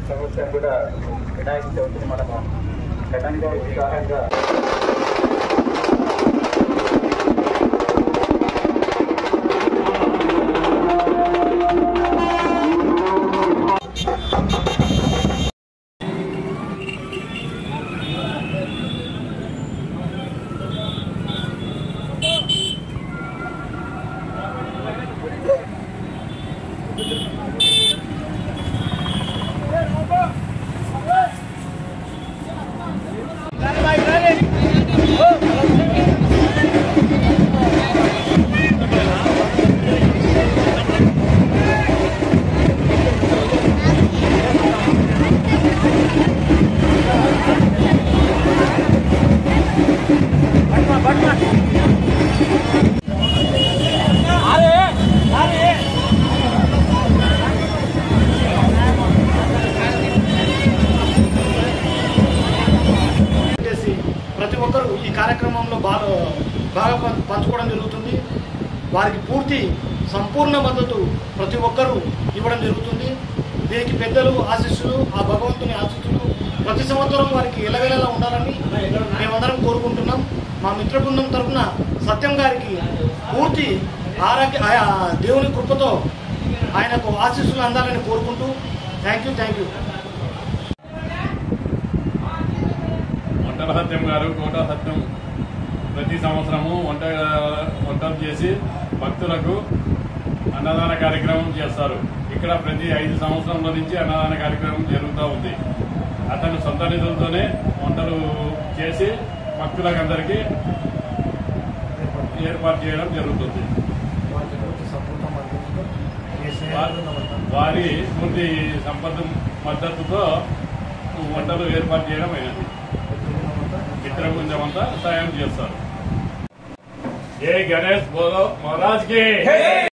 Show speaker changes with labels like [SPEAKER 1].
[SPEAKER 1] సంవత్సరం కూడా వినాయక చవితిని మనము ఘనంగా ఉత్సాహంగా
[SPEAKER 2] ప్రతి ఒక్కరూ ఈ కార్యక్రమంలో బాగా పంచుకోవడం జరుగుతుంది. వారికి సంపూర్ణ మద్దతు ప్రతి ఒక్కరూ ఇవ్వడం జరుగుతుంది. దీనికి పెద్దలు ఆశీస్సులు, ఆ భగవంతుని ఆశీస్సులు ప్రతి సంవత్సరం వారికి ఎలవేళలా ఉండాలని మేమందరం కోరుకుంటున్నాం. మా మిత్ర బృందం తరఫున సత్యం గారికి పూర్తి దేవుని కృపతో ఆయనకు ఆశీస్సులు అందాలని కోరుకుంటూ థ్యాంక్ యూ.
[SPEAKER 3] వంటల సత్యం గారు కోట సత్యం ప్రతి సంవత్సరము వంటలు చేసి భక్తులకు అన్నదాన కార్యక్రమం చేస్తారు. ఇక్కడ ప్రతి 5 సంవత్సరాల నుంచి అన్నదాన కార్యక్రమం జరుగుతూ ఉంది. అతను సొంత నిధులతోనే వంటలు చేసి భక్తులకు అందరికీ ఏర్పాటు చేయడం జరుగుతుంది. వారి పూర్తి మద్దతుతో వంటలు ఏర్పాటు చేయడం అయినది. మిత్రబృందం అంతా సాయం చేస్తారు. జై గణేష్ బోలో మహారాజ్ కి.